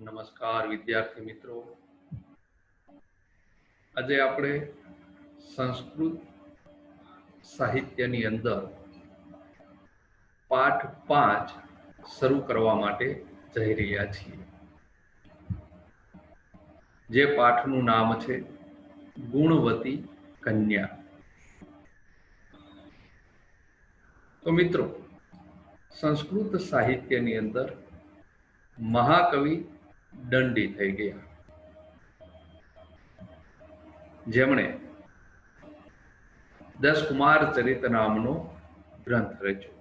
નમસ્કાર વિદ્યાર્થી મિત્રો. આજે આપણે સંસ્કૃત સાહિત્યની અંદર પાઠ 5 શરૂ કરવા માટે જઈ રહ્યા છીએ. જે પાઠનું નામ છે ગુણવતી કન્યા. તો મિત્રો, સંસ્કૃત સાહિત્યની અંદર મહાકવિ દંડી થઈ ગયા, જેમણે દશકુમાર ચરિત નામનો ગ્રંથ રચ્યો.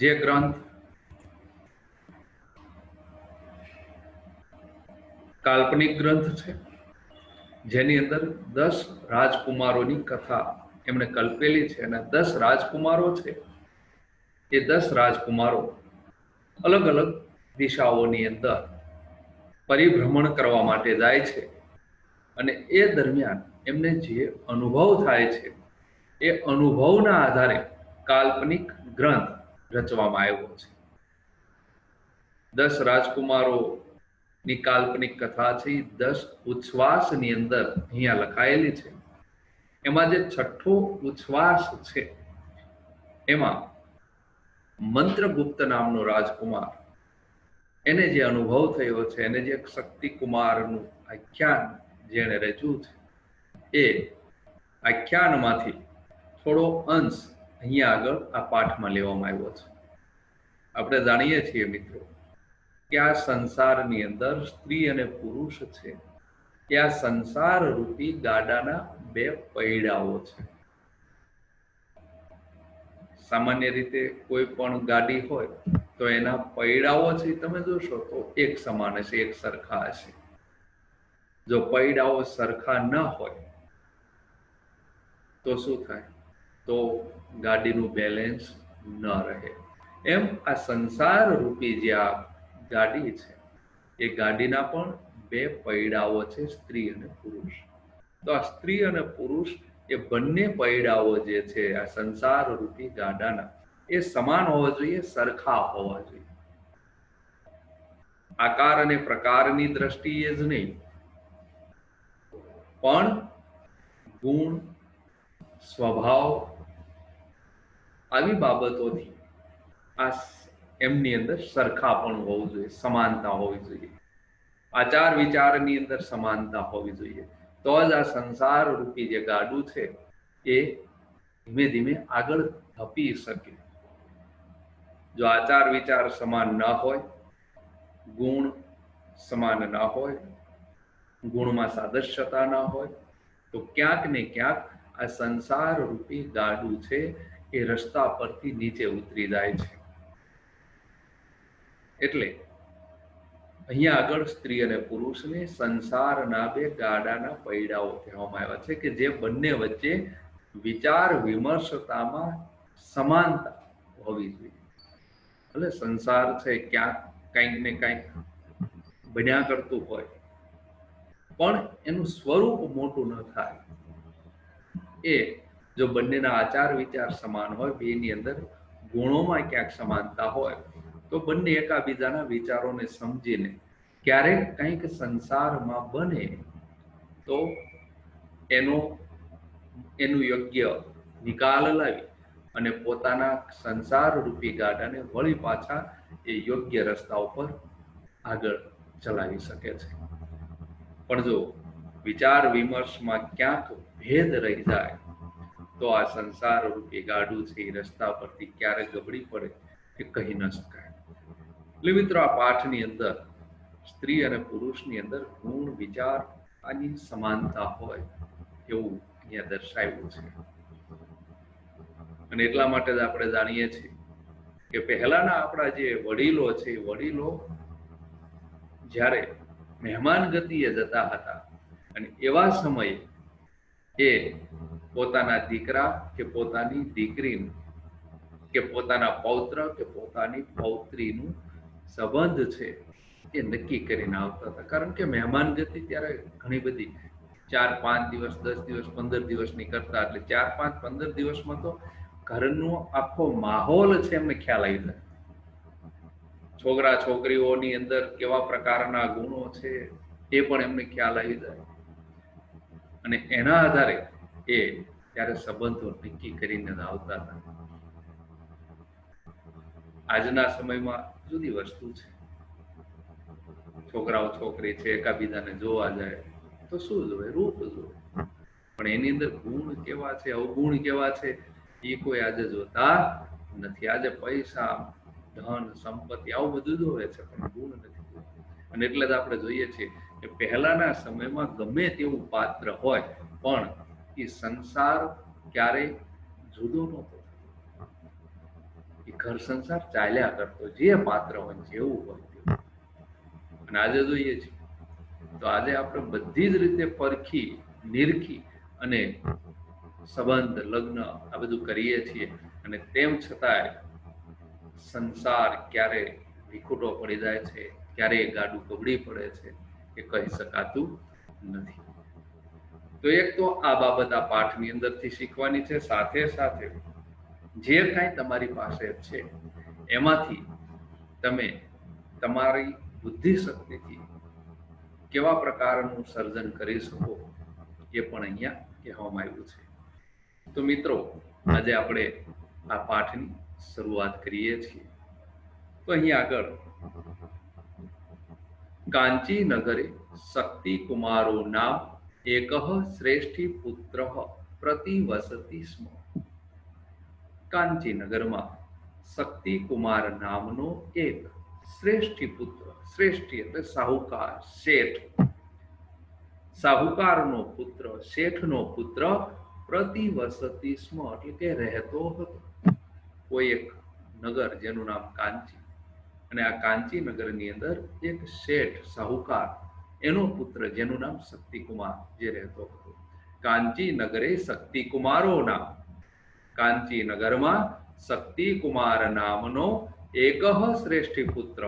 જે ગ્રંથ કાલ્પનિક ગ્રંથ છે, જેની અંદર 10 રાજકુમારોની કથા એમણે કલ્પેલી છે. અને 10 રાજકુમારો છે, એ 10 રાજકુમારો અલગ અલગ દિશાઓની અંદર પરિભ્રમણ કરવા માટે જાય છે. અને એ દરમિયાન એમને જે અનુભવ થાય છે, એ અનુભવના આધારે કાલ્પનિક ગ્રંથ રચવામાં આવ્યો છે. 10 રાજકુમારોની કાલ્પનિક કથા છે, 10 ઉચ્છ્વાસની અંદર અહીંયા લખાયેલી છે. એમાં જે છઠ્ઠો ઉચ્છ્વાસ છે, એમાં મંત્રગુપ્ત નામનો રાજકુમાર, એને જે અનુભવ થયો છે, એને જે શક્તિકુમારનું આખ્યાન જેણે રચ્યું છે, એ આખ્યાનમાંથી થોડો અંશ અહીંયા આગળ આ પાઠમાં લેવામાં આવ્યો છે. આપણે જાણીએ છીએ મિત્રો કે આ સંસારની અંદર સ્ત્રી અને પુરુષ છે, કે આ સંસાર રૂપી ગાડાના બે પૈડાઓ છે. સામાન્ય રીતે કોઈ પણ ગાડી હોય તો એના પૈડાઓ છે, તમે જોશો તો એક સમાન હશે, એક સરખા હશે. જો પૈડાઓ સરખા ન હોય તો શું થાય? તો ગાડીનું બેલેન્સ ન રહે. એમ આ સંસાર રૂપી જે આ ગાડી છે, એ ગાડીના પણ બે પૈડાઓ છે, સ્ત્રી અને પુરુષ. તો આ સ્ત્રી અને પુરુષ એ બંને પૈડાઓ જે છે આ સંસાર રૂપી ગાડાના, એ સમાન હોવા જોઈએ, સરખા હોવા જોઈએ. આકાર અને પ્રકારની દ્રષ્ટિએ જ નહીં, પણ ગુણ, સ્વભાવ, આવી બાબતોથી આ એમની અંદર સરખા પણ હોવું જોઈએ, સમાનતા હોવી જોઈએ. આચાર વિચારની અંદર સમાનતા હોવી જોઈએ. તો જ આ સંસાર રૂપી જે ગાડું છે, એ ધીમે ધીમે આગળ ધપી શકે. જો આચાર વિચાર સમાન ન હોય, ગુણ સમાન ન હોય, ગુણમાં સાદૃશ્યતા ન હોય, તો ક્યાંક ને ક્યાંક આ સંસાર રૂપી ગાડું છે, એ રસ્તા પરથી નીચે ઉતરી જાય છે. એટલે અહીંયા આગળ સ્ત્રી અને પુરુષને સંસારના બે ગાડાના પૈડાઓ કહેવામાં આવ્યા છે, કે જે બંને વચ્ચે વિચાર વિમર્શતામાં સમાનતા હોવી જોઈએ. એટલે સંસાર છે, ક્યાંક કંઈક ને કંઈક બન્યા કરતું હોય, પણ એનું સ્વરૂપ મોટું ન થાય. એ જો બંનેના આચાર વિચાર સમાન હોય, બેની અંદર ગુણોમાં ક્યાંક સમાનતા હોય, તો બંને એકાબીજાના વિચારોને સમજીને ક્યારેક કંઈક સંસારમાં બને તો એનું યોગ્ય નિકાલ લાવી અને પોતાના સંસાર રૂપી ગાડાને વળી પાછા એ યોગ્ય રસ્તા ઉપર આગળ ચલાવી શકે છે. પણ જો વિચાર વિમર્શમાં ક્યાંક ભેદ રહી જાય, તો આ સંસાર રૂપી ગાડું છે, એ રસ્તા પરથી ક્યારે ગબડી પડે એ કહી ન શકાય. એટલે મિત્રો, આ પાઠની અંદર સ્ત્રી અને પુરુષની અંદર ગુણ, વિચાર આની સમાનતા હોય એવું અહીંયા દર્શાવ્યું છે. અને એટલા માટે જ આપણે જાણીએ છીએ કે પહેલાના આપણા જે વડીલો છે, વડીલો જ્યારે મહેમાન ગતિએ જતા હતા, અને એવા સમયે એ પોતાના દીકરા કે પોતાની દીકરીનું, કે પોતાના પૌત્ર કે પોતાની પૌત્રીનું સંબંધ છે, એ નક્કી કરીને આવતા હતા. કારણ કે મહેમાન ગતિ ત્યારે ઘણી બધી 4-5 દિવસ, 10 દિવસ, 15 દિવસની કરતા. એટલે 4-5-15 દિવસમાં તો ઘરનો આખો માહોલ છે એમને ખ્યાલ આવી જાય. છોકરા છોકરીઓની અંદર કેવા પ્રકારના ગુણો છે એ પણ એમને ખ્યાલ આવી જાય, અને એના આધારે એ ત્યારે સંબંધો નક્કી કરીને આવતા હતા. આજના સમયમાં જુદી વસ્તુ છે. છોકરાઓ છોકરી છે, એકાબીજાને જોવા જાય તો શું જોવે? રૂપ જોવે. પણ એની અંદર ગુણ કેવા છે, અવગુણ કેવા છે, એ કોઈ આજે જોતા નથી. આજે પૈસા, ધન, સંપત્તિ આવું બધું જોવે છે, પણ ગુણ નથી જોતા. અને એટલે જ આપણે જોઈએ છીએ કે પહેલાના સમયમાં ગમે તેવું પાત્ર હોય પણ એ સંસાર ક્યારેય જુદો નહોતો. એ ઘર સંસાર ચાલ્યા કરતો, જે પાત્ર હોય જેવું હોય તેવું. અને આજે જોઈએ છીએ તો આજે આપણે બધી જ રીતે પરખી નિરખી અને સંબંધ, લગ્ન આ બધું કરીએ છીએ, અને તેમ છતાંય સંસાર ક્યારે વિખૂટો પડી જાય છે, ક્યારે ગાડું કબડી પડે છે, એ કહી શકાતું નથી. તો એક તો આ બાબત આ પાઠની અંદરથી શીખવાની છે. સાથે સાથે જે કાંઈ તમારી પાસે છે એમાંથી તમે તમારી બુદ્ધિ શક્તિથી કેવા પ્રકારનું સર્જન કરી શકો એ પણ અહીંયા કહેવામાં આવ્યું છે. તો મિત્રો, આજે આપણે આ પાઠની શરૂઆત કરીએ છીએ. તો અહીંયા આગળ કાંચી નગરે શક્તિ કુમારો નામ એકઃ શ્રેષ્ઠી પુત્ર પ્રતિવસતી સ્મ. કાંચી નગરમાં શક્તિ કુમાર નામનો એક શ્રેષ્ઠી પુત્ર, શ્રેષ્ઠી એટલે સાહુકાર, શેઠ, સાહુકારનો પુત્ર, શેઠનો પુત્ર પ્રતિવસતી સ્મ એટલે કે રહેતો હતો. કોઈ એક નગર જેનું નામ કાંચી, અને આ કાંચી નગરની અંદર એક શેઠ, સાહુકાર, એનો પુત્ર જેનું નામ શક્તિકુમાર જે રહેતો હતો. કાંચી નગરે શક્તિકુમારો નામ, કાંચી નગરમાં શક્તિકુમાર નામનો એકઃ શ્રેષ્ઠી પુત્ર,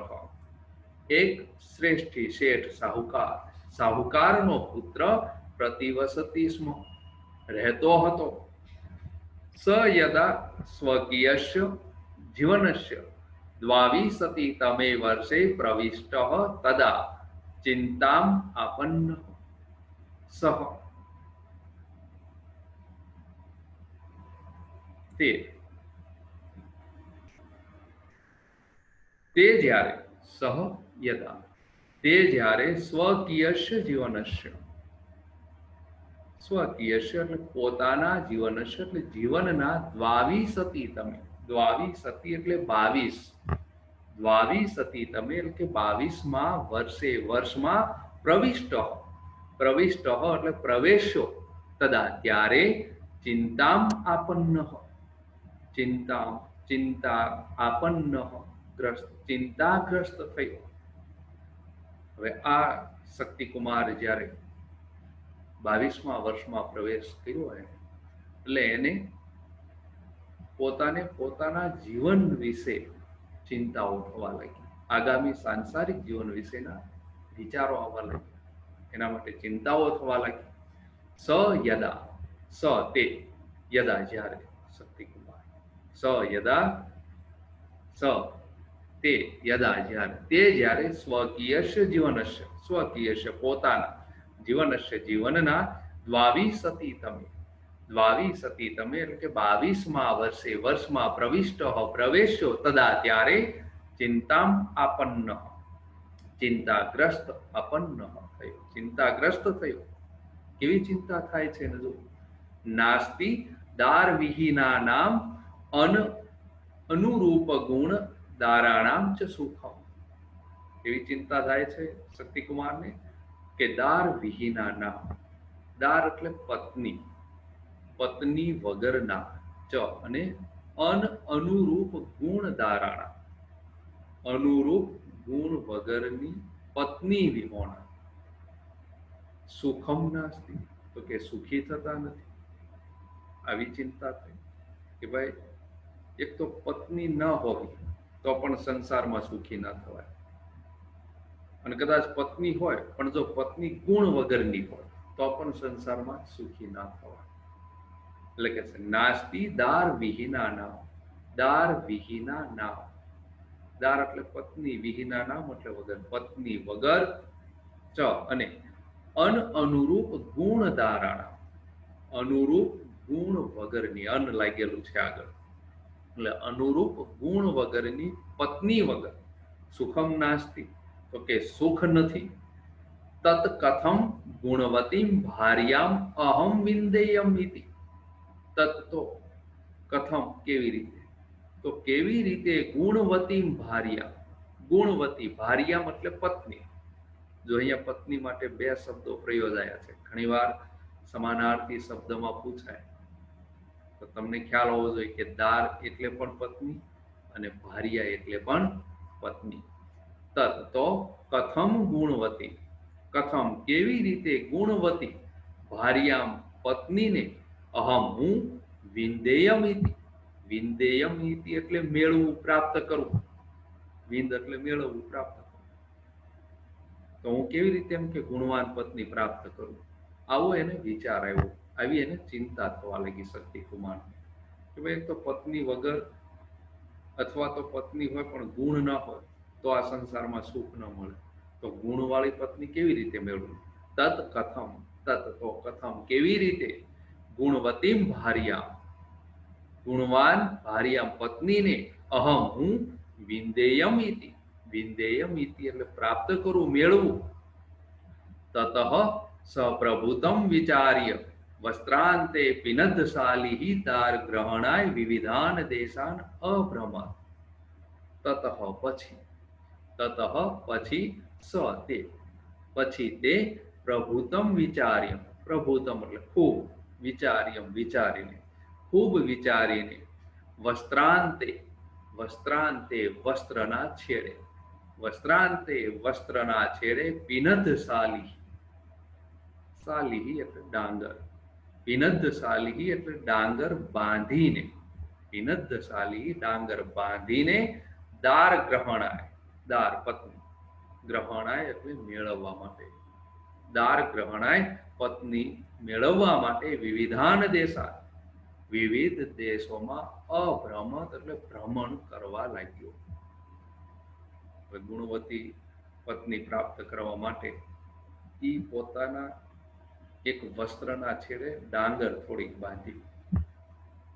એક શ્રેષ્ઠી શેઠ સાહુકાર, સાહુકારનો પુત્ર પ્રતિવસતી સ્મ રહેતો હતો. સ યદા સ્વકીયસ્ય જીવનસ્ય દ્વાવિશતિ તમે વર્ષે પ્રવિષ્ટ તદા ચિંતામ આપન્ન સહ. તે જ્યારે સહ યદા, તે જ્યારે સ્વકીયસ્ય જીવનસ્ય, સ્વકીયસ્ય એટલે પોતાના જીવનસ્ય એટલે જીવનના દ્વાવિશતિ તમે, દ્વાવિશતિ એટલે 22, દ્વાવિશતિ તમે એટલે કે 22મા વર્ષે, વર્ષમાં પ્રવિષ્ટ, પ્રવિષ્ટ એટલે પ્રવેશ્યો, તદા ત્યારે ચિંતામ આપન્ન, ચિંતા, ચિંતા આપન્ન ગ્રસ્ત, ચિંતાગ્રસ્ત થયો. હવે આ શક્તિકુમાર જ્યારે 22મા વર્ષમાં પ્રવેશ કર્યો હોય એટલે એને પોતાને પોતાના જીવન વિશે ચિંતાઓ થવા લાગી, આગામી સાંસારિક જીવન વિશેના વિચારો આવવા લાગ્યા, એના માટે ચિંતાઓ થવા લાગી. સ યદા, સ તે, યદા જ્યારે, શક્તિકુમાર, સ યદા, સ તે, યદા જ્યારે, તે જ્યારે સ્વકીયસ્ય જીવનસ્ય, સ્વકીયસ્ય પોતાના, જીવનસ્ય જીવનના, દ્વાવિશતિ તમે, દ્વાવિશતિ તમે એટલે કે 22મા વર્ષે, વર્ષમાં પ્રવિષ્ટ પ્રવેશ્યો, તદા ત્યારે ચિંતામ આપન્ન, ચિંતાગ્રસ્ત અપન્ન થયો, ચિંતાગ્રસ્ત થયો. કેવી ચિંતા થાય છે ને જો, નાસ્તિ દાર વિહીના નામ અનુરૂપ ગુણ દારાણામ ચ સુખમ. એવી ચિંતા થાય છે શક્તિકુમારને કે દાર વિહીના નામ, દાર એટલે પત્ની, પત્ની વગરના, ચ અને અનુરૂપ ગુણ દારાણા, અનુરૂપ ગુણ વગરની પત્ની વિહોણા, સુખમ નાસ્તિ તો કે સુખી થતા નથી. આવી ચિંતા થઈ કે ભાઈ એક તો પત્ની ન હોવી તો પણ સંસારમાં સુખી ના થવાય, અને કદાચ પત્ની હોય પણ જો પત્ની ગુણ વગરની હોય તો પણ સંસારમાં સુખી ના થવાય. એટલે કે છે નાસ્તિ દાર વિહીના નામ, દાર વિહીના નામ, દાર એટલે પત્ની, વિહીના નામ એટલે વગર, પત્ની વગર, ચ અને અન અનુરૂપ ગુણ દારાણા, અનુરૂપ ગુણ વગરની, અન લાગેલું છે આગળ, એટલે અનુરૂપ ગુણ વગરની પત્ની વગર, સુખમ નાસ્તિ, તો કે સુખ નથી, તત કથમ ગુણવતી ભાર્યામ અહમ વિંદેયમ ઇતિ, તત તો કથમ કેવી રીતે, તો કેવી રીતે ગુણવતી ભાર્યા, ગુણવતી ભાર્યા એટલે પત્ની. જો અહીંયા પત્ની માટે બે શબ્દો પ્રયોજાયા છે, ઘણીવાર સમાનાર્થી શબ્દમાં પૂછાય, તો તમને ખ્યાલ હોવો જોઈએ કે દાર એટલે પણ પત્ની અને ભાર્યા એટલે પણ પત્ની. તત તો કથમ ગુણવતી, કથમ કેવી રીતે ગુણવતી ભાર્યામ પત્નીને, અહમ હું, વિંદેયમ ઇતિ, વિંદેયમ ઇતિ એટલે મેળવું, પ્રાપ્ત કરવું, વિંદ એટલે મેળવવું, પ્રાપ્ત કરવું, તો હું કેવી રીતે એમ કે ગુણવાન પત્ની પ્રાપ્ત કરું, આવો એને વિચાર આવ્યો, આવી એને ચિંતા થવા લાગી શક્તિ કુમાર કે ભાઈ એક તો પત્ની વગર અથવા તો પત્ની હોય પણ ગુણ ન હોય તો આ સંસારમાં સુખ ન મળે, તો ગુણવાળી પત્ની કેવી રીતે મેળવું. તત કથમ, તત તો કથમ કેવી રીતે, ગુણવતી ભાર્યા, ગુણવાન ભાર્યા પત્નીને, અહમ હું, વિંદેયમ ઇતિ, વિંદેયમ ઇતિ એટલે પ્રાપ્ત કરું, મેળવું, તતઃ સપ્રભુતમ વિચાર્ય વસ્ત્રાંતે પિનદ્શાલી તાર ગ્રહણાય વિવિધાન દેશાન અભ્રમત, તતઃ પછી, તતઃ પછી, સ તે પછી તે, પ્રભુતમ વિચાર્ય, પ્રભુતમ એટલે ખૂબ, વિચાર્યમ વિચારીને, ખૂબ વિચારીને, વસ્ત્રાંતે, વસ્ત્રાંતે વસ્ત્રના છેડે, વસ્ત્રાંતે વસ્ત્રના છેડે, પિનદ્શાલી, શાલી એટલે ડાંગર, પિનદ્શાલી એટલે ડાંગર બાંધીને, પિનદ્શાલી ડાંગર બાંધીને, દાર ગ્રહણાય, દાર પત્ની, ગ્રહણાય એટલે મેળવવા માટે, દાર ગ્રહણાય પત્ની મેળવવા માટે, વિવિધાન દેશા વિવિધ દેશોમાં અભ્રમત એટલે ભ્રમણ કરવા લાગ્યો. ગુણવતી પત્ની પ્રાપ્ત કરવા માટે ઈ પોતાના એક વસ્ત્રના છેડે ડાંગર થોડીક બાંધી,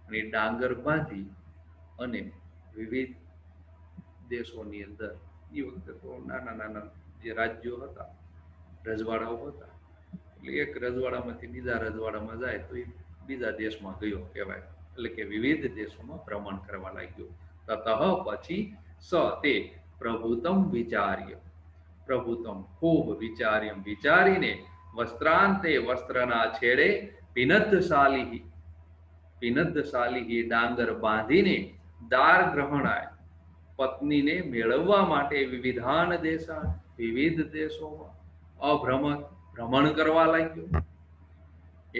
અને ડાંગર બાંધી અને વિવિધ દેશોની અંદર, એ વખતે તો નાના નાના જે રાજ્યો હતા, રજવાડાઓ હતા, એટલે એક રજવાડામાંથી બીજા રજવાડામાં જાય તો એ બીજા દેશમાં ગયો કહેવાય, એટલે કે વિવિધ દેશોમાં ભ્રમણ કરવા લાગ્યો. તતઃ પછી, સ તે પ્રભુતમ વિચાર્ય, પ્રભુતમ ખૂબ વિચાર્યમ વિચારીને, વસ્ત્રાંતે વસ્ત્રના છેડે, પિનદ્શાલી, પિનદ્શાલી ડાંગર બાંધીને, દાર ગ્રહણાય પત્નીને મેળવવા માટે, વિવિધાન દેશા વિવિધ દેશોમાં, અભ્રમત ભ્રમણ કરવા લાગ્યો.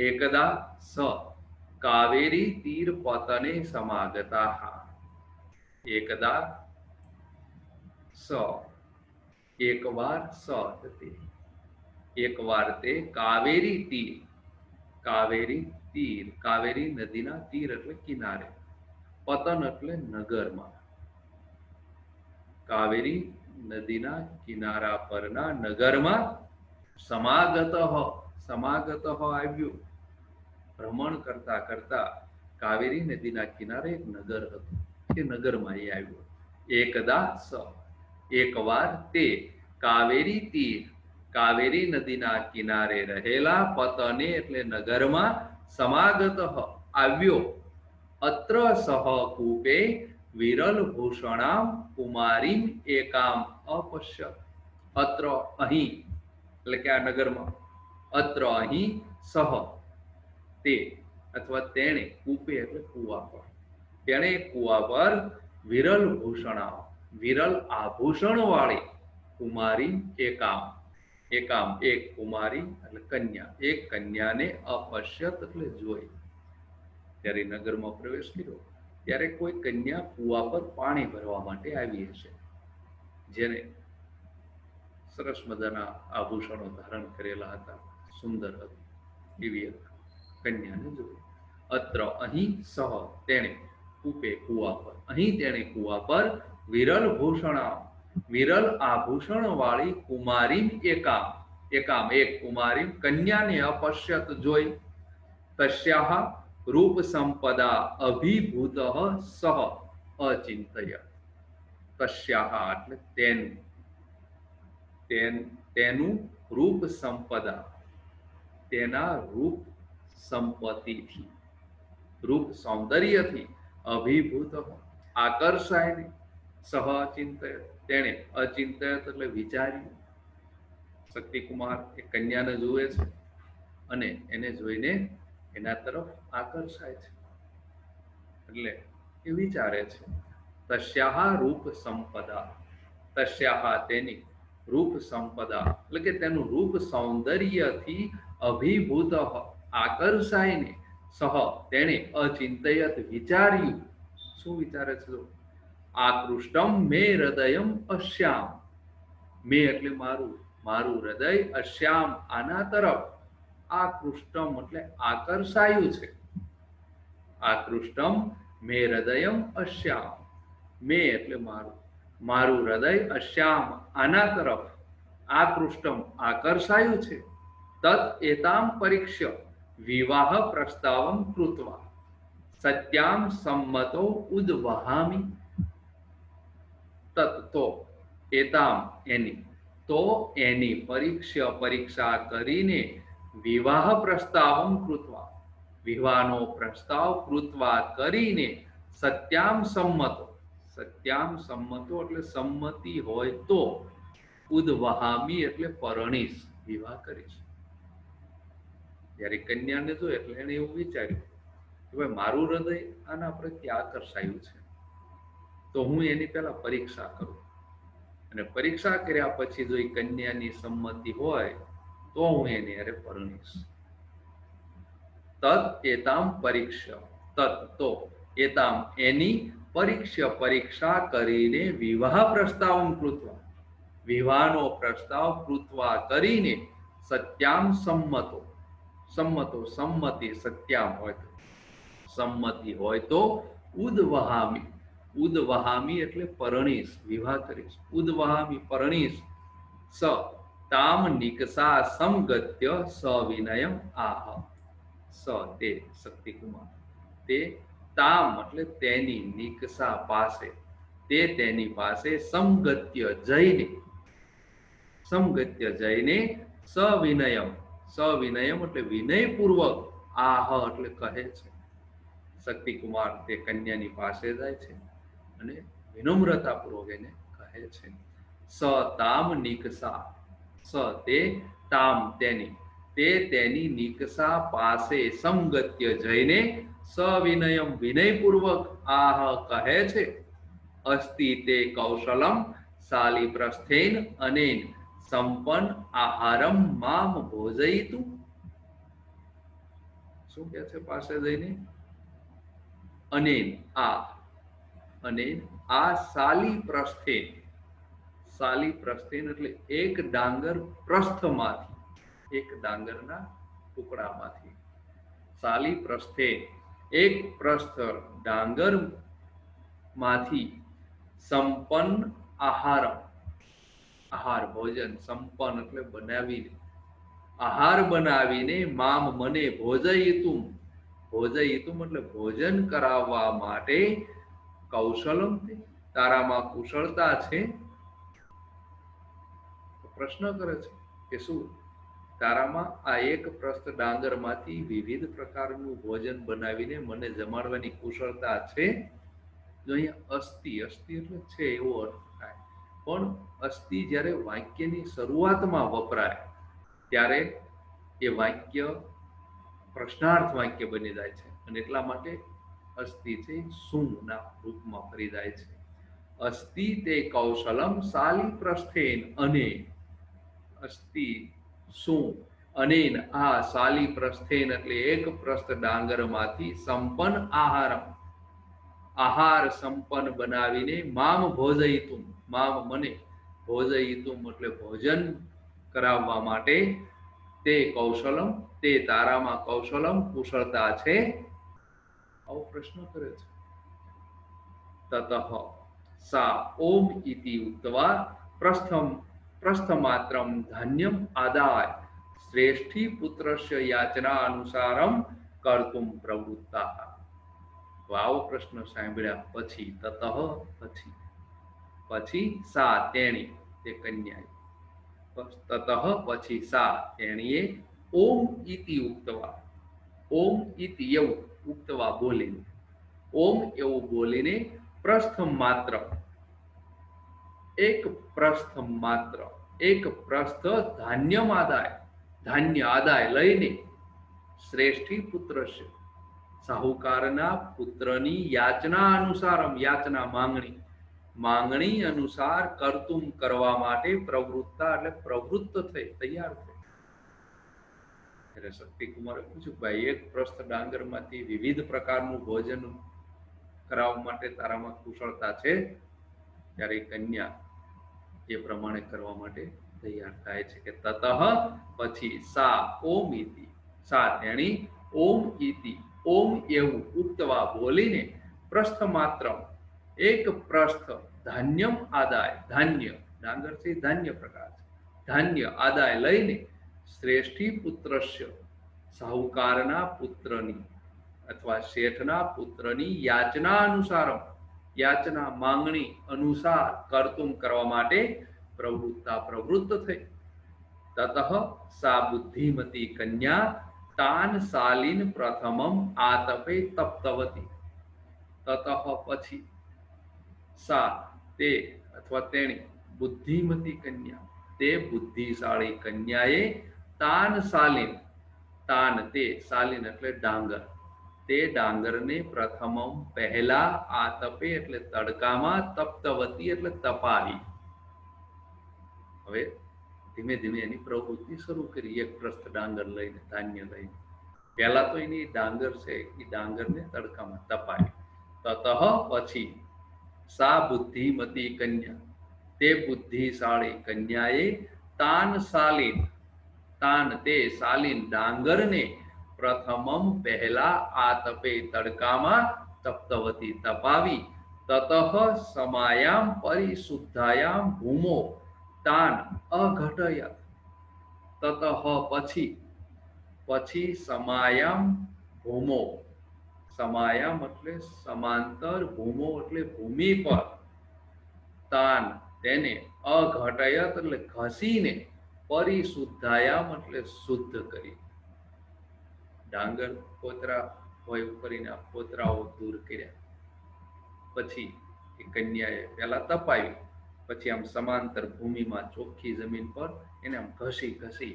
એકદા સ કાવેરી તીર પતને સમાગતા, એકદા સ એકવાર, સ તે એકવાર તે, કાવેરી તીર, કાવેરી તીર, કાવેરી નદીના તીર એટલે કિનારે, પતન એટલે નગરમાં, કાવેરી નદીના કિનારા પરના નગરમાં, સમાગત, સમાગત આવ્યું, ભ્રમણ કરતા કરતા કાવેરી નદીના કિનારે એક નગર હતું, એ નગરમાં એ આવ્યો. એકદા સ એકવાર તે, કાવેરી તીર, કાવેરી નદીના કિનારે રહેલા, પતને એટલે નગરમાં, સમાગત આવ્યો, અત્ર સહ કૂપે વિરલ ભૂષણામ કુમારીમ એકામ અપશ્યત, અત્ર અહીં એટલે કે આ નગરમાં, અત્ર અહીં, સહ તે અથવા તેણે, કૂપે એટલે કુવા પર, તેણે કુવા પર, વિરલ ભૂષણા વિરલ આભૂષણ વાળી, કુમારી એકામ, એકામ એક કુમારી એટલે કન્યા, એક કન્યાને, અપશ્યત એટલે જોઈ, ત્યારે નગરમાં પ્રવેશ કર્યો ત્યારે કોઈ કન્યા કુવા પર પાણી ભરવા માટે આવી હશે, જેને સરસ મજાના આભૂષણો ધારણ કરેલા હતા, સુંદર હતી, એવી કન્યાને જોઈ. અત્ર અહીં સહ તેણે, કૂપે કુવા પર, અહીં તેણે કુવા પર, વિરલ ભૂષણ વિરલ આભૂષણ વાળી કુમારી એકામ એકામ એક કુમારી કન્યાને અપશ્યત જોઈ તસ્યાહ રૂપ સંપદા અભિભૂત સહ અચિંતય તસ્યાહ એટલે તેનું રૂપ સંપદા તેના રૂપ સંપત્તિથી રૂપ સૌંદર્યથી અભિભૂત આકર્ષાય સહ અચિંતય તેણે અચિંતય એટલે વિચાર્યું શક્તિકુમાર એ કન્યાને જુએ છે અને એને જોઈને એના તરફ આકર્ષાય છે એટલે એ વિચારે છે તસ્યાહ રૂપ સંપદા તસ્યાહ તેની રૂપ સંપદા એટલે કે તેનું રૂપ સૌંદર્યથી અભિભૂત આકર્ષાયને સહ તેણે અચિંતયત વિચાર્યું શું વિચારે છે આકૃષ્ટમ મે હૃદયમ અશ્યામ મે એટલે મારું મારું હૃદય અશ્યામ આના તરફ આકૃષ્ટમ એટલે આકર્ષાયું છે આકૃષ્ટમ મે હૃદયમ અશ્યામ મે એટલે મારું મારું હૃદય અશ્યામ આના તરફ આકૃષ્ટમ આકર્ષાયું છે તત એતામ પરીક્ષ્ય વિવાહ પ્રસ્તાવમ કૃત્વા સત્યામ સંમતો ઉદ્વહામી તત તો એતામ એની તો એની પરીક્ષા કરીને વિવાહ પ્રસ્તાવમ કૃત્વા વિવાહનો પ્રસ્તાવ કૃત્વા કરીને સત્યામ સંમતો એટલે સંમતિ હોય તો ઉદ્વહામી એટલે પરણીશ વિવાહ કરીશ જયારે કન્યાને જો એટલે એને એવું વિચાર્યું કે ભાઈ મારું હૃદય આના પ્રત્યે આકર્ષાયું છે તો હું એની પહેલા પરીક્ષા કરું અને પરીક્ષા કર્યા પછી જો એ કન્યાની સંમતિ હોય તો હું એની હારે પરણીશ તત એતામ પરીક્ષા તત તો એતામ એની પરીક્ષા કરીને વિવાહ પ્રસ્તાવ કૃત્વા વિવાહનો પ્રસ્તાવ કૃત્વા કરીને સત્યામ સંમતિ સત્યામ હોય તો સંમતિ હોય તો ઉદ્વહામી એટલે પરણીશ વિવાહ કરીશ ઉદ્વહામી પરણીશ સ તામ નિકષા સમગત્ય સવિનયમ આહ સ તે શક્તિકુમાર તે તામ એટલે તેની નિકષા પાસે તે તેની પાસે સમગત્ય જઈને સવિનયમ એટલે વિનયપૂર્વક આહ એટલે કહે છે શક્તિકુમાર તે કન્યાની પાસે જાય છે અને વિનમ્રતાપૂર્વક એને કહે છે સ તામ નિકષા સ તે તામ તેની નિકષા પાસે સમગત્ય જઈને સવિનયમ વિનયપૂર્વક આહ કહે છે અસ્તિ તે કૌશલમ શાલી પ્રસ્થેન અનેન સંપન્ન આહારમ મામ ભોજયિતું શું કે છે પાસે જઈને અનેન આ શાલી પ્રસ્થેન એટલે એક ડાંગર પ્રસ્થમાંથી એક ડાંગરના ટુકડામાંથી શાલી પ્રસ્થેન એક પ્રસ્થ ડાંગર માંથી સંપન્ન આહાર ભોજન સંપન્ન એટલે બનાવીને આહાર બનાવીને મામ મને ભોજયિતુમ એટલે ભોજન કરાવવા માટે કૌશલમ તારામાં કુશળતા છે પ્રશ્ન કરે છે કે શું તારામાં આ એક પ્રસ્થ ડાંગરમાંથી વિવિધ પ્રકારનું ભોજન બનાવીને મને જમાડવાની કુશળતા છે જો અહીંયા અસ્થિ એટલે છે એવો અર્થ થાય પણ અસ્થિ જ્યારે વાક્યની શરૂઆતમાં વપરાય ત્યારે એ વાક્ય પ્રશ્નાર્થ વાક્ય બની જાય છે અને એટલા માટે અસ્થિ છે શું ના રૂપમાં ફરી જાય છે અસ્થિ તે કૌશલમ શાલી પ્રસ્થેન અને અસ્થિ શું અનેન આ શાલી પ્રસ્થેન એટલે એક પ્રસ્થ ડાંગરમાંથી સંપન્ન આહાર સંપન્ન બનાવીને મામ મને ભોજયિતુમ એટલે ભોજન કરાવવા માટે તે કૌશલમ તે તારામાં કૌશલમ કુશળતા છે આવો પ્રશ્ન કરે છે તતઃ सा ओम इति उक्त्वा प्रस्थमात्रं धान्यम आदाय श्रेष्ठी पुत्रस्य याचना अनुसारम कर्तुम प्रवृत्ता। तो આવો પ્રશ્ન સાંભળ્યા પછી તતઃ પછી પછી સા તેણી તે કન્યાએ તતઃ પછી સા તેણીએ ઓમ ઇતિ ઉક્તવા ઓમ ઇતિ એવું ઉક્તવા બોલીને ઓમ એવું બોલીને પ્રસ્થ માત્ર એક પ્રસ્થ માત્ર એક પ્રસ્થ ધાન્ય આદાય લઈને શ્રેષ્ઠી પુત્ર છે સાહુકારના પુત્રની યાચના અનુસારમ યાચના માંગણી અનુસાર કર્તુમ કરવા માટે પ્રવૃત્તા એટલે પ્રવૃત્ત થઈ તૈયાર થઈ। એટલે શક્તિકુમારે પૂછ્યું ભાઈ એક પ્રસ્થ ડાંગરમાંથી વિવિધ પ્રકારનું ભોજન કરાવવા માટે તારામાં કુશળતા છે? ત્યારે કન્યા એ પ્રમાણે કરવા માટે તૈયાર થાય છે કે તતઃ પછી સા ઓમ ઇતિ સા તેણી ઓમ ઇતિ ઓમ એવું ઉક્તવા બોલીને પ્રસ્થ માત્ર એક પ્રસ્થ ધાન્યમ આદાય ધાન્ય ડાંગરથી ધાન્ય પ્રકાર છે ધાન્ય આદાય લઈને શ્રેષ્ઠી પુત્રસ્ય સાહુકારના પુત્રની અથવા શેઠના પુત્રની યાચના અનુસારમ યાચના માંગણી અનુસાર કર્તુમ કરવા માટે પ્રવૃત્ત થઈ। તતઃ સા બુદ્ધિમતી કન્યા તાન શાલીન પ્રથમમ આતપે તપ્તવતી। તતઃ પછી સા તે અથવા તેણી બુદ્ધિમતી કન્યા તે બુદ્ધિશાળી કન્યાએ તાન શાલીન તાન તે શાલીન એટલે ડાંગર તે ડાંગરને પ્રથમમ પહેલા આતપે એટલે તડકામાં તપ્તવતી એટલે તપાવી। હવે ધીમે ધીમે એની પ્રવૃત્તિ શરૂ કરી એક પ્રસ્થ ડાંગર લઈને ધાન્ય લઈને પહેલા તો એની ડાંગર છે એ ડાંગરને તડકામાં તપાવી। તતઃ પછી સા બુદ્ધિમતી કન્યા તે બુદ્ધિશાળી કન્યાએ તાન શાલીન તાન તે શાલીન ડાંગરને પ્રથમમ પહેલા આતપે તડકામાં તપ્તવતી તપાવી। તતઃ સમાયામ પરિશુદ્ધાયામ ભૂમો તાન અઘટયત। તતઃ પછી સમાયામ ભૂમો સમાયામ એટલે સમાંતર ભૂમો એટલે ભૂમિ પર તાન તેને અઘટયત એટલે ઘસીને પરિશુદ્ધાયામ એટલે શુદ્ધ કરી ડાંગર પોતરા હોય કરીને આ પોતરાઓ દૂર કર્યા પછી એ કન્યાએ પહેલા તપાવી પછી આમ સમાંતર ભૂમિમાં ચોખ્ખી જમીન પર એને આમ ઘસી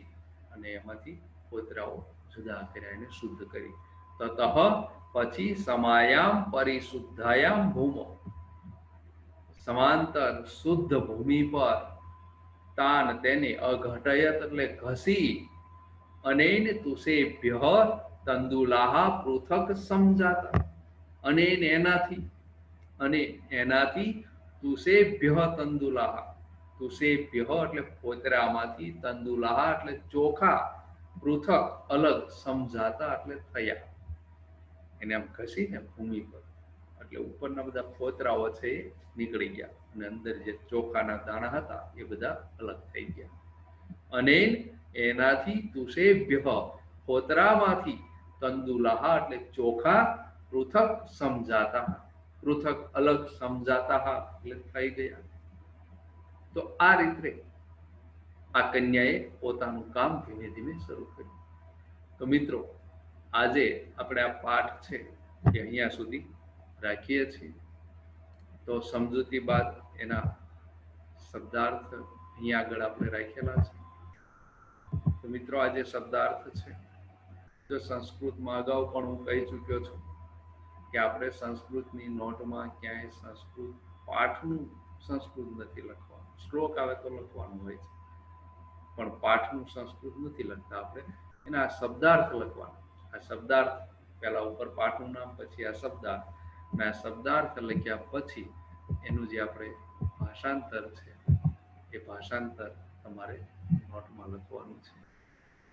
અને એમાંથી પોતરાઓ જુદા કર્યા એને શુદ્ધ કરી। તતઃ પછી સમાયામ પરિશુદ્ધાયામ ભૂમો સમાંતર શુદ્ધ ભૂમિ પર તાન તેને અઘટયત એટલે ઘસી અનેન તુષેભ્ય તંદુલાહ પૃથક સમજાતા અને એનાથી તુષેભ્ય તંદુલાહ તુષેભ્ય એટલે પોતરામાંથી તંદુલાહ એટલે ચોખા પૃથક અલગ સમજાતા એટલે થયા એને આમ ઘસીને ભૂમિ પર એટલે ઉપરના બધા પોતરાઓ છે એ નીકળી ગયા અને અંદર જે ચોખાના દાણા હતા એ બધા અલગ થઈ ગયા। અને એનાથી તુષેભ્ય પોતરામાંથી તંદુલાહ એટલે ચોખા પૃથક સમજાતા પૃથક અલગ સમજાતા એટલે થઈ ગયા। તો આ રીતે આ કન્યાએ પોતાનું કામ ધીમે ધીમે શરૂ કર્યું। તો મિત્રો આજે આપણે આ પાઠ છે એ અહીંયા સુધી રાખીએ છીએ। તો સમજૂતી બાદ એના શબ્દાર્થ અહીંયા આગળ આપણે રાખેલા છે। તો મિત્રો આજે શબ્દાર્થ છે જો સંસ્કૃતમાં અગાઉ પણ હું કહી ચૂક્યો છું કે આપણે સંસ્કૃતની નોટમાં ક્યાંય સંસ્કૃત પાઠનું સંસ્કૃત નથી લખવાનું શ્લોક આવે તો લખવાનું હોય છે પણ પાઠનું સંસ્કૃત નથી લખતા આપણે એના શબ્દાર્થ લખવાના। આ શબ્દાર્થ પહેલા ઉપર પાઠનું નામ પછી આ શબ્દાર્થ અને આ શબ્દાર્થ લખ્યા પછી એનું જે આપણે ભાષાંતર છે એ ભાષાંતર તમારે નોટમાં લખવાનું છે।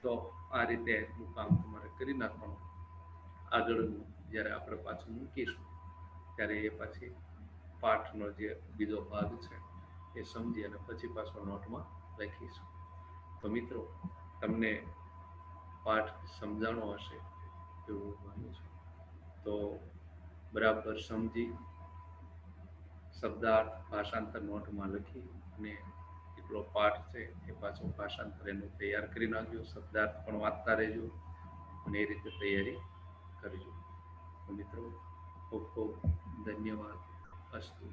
તો આ રીતે એનું કામ તમારે કરી નાખવાનું। આગળનું જ્યારે આપણે પાછું મૂકીશું ત્યારે એ પછી પાઠનો જે બીજો ભાગ છે એ સમજી અને પછી પાછો નોટમાં લખીશું. તો મિત્રો, તમને પાઠ સમજાણો હશે એવું માનું છું. તો બરાબર સમજી શબ્દાર્થ ભાષાંતર નોટમાં લખી અને એટલો પાઠ છે એ પાછો ભાષાંતર એનું તૈયાર કરી નાખજો. શબ્દાર્થ પણ વાંચતા રહેજો અને એ રીતે તૈયારી કરજો. તો મિત્રો, ખૂબ ખૂબ ધન્યવાદ. અસ્તુ.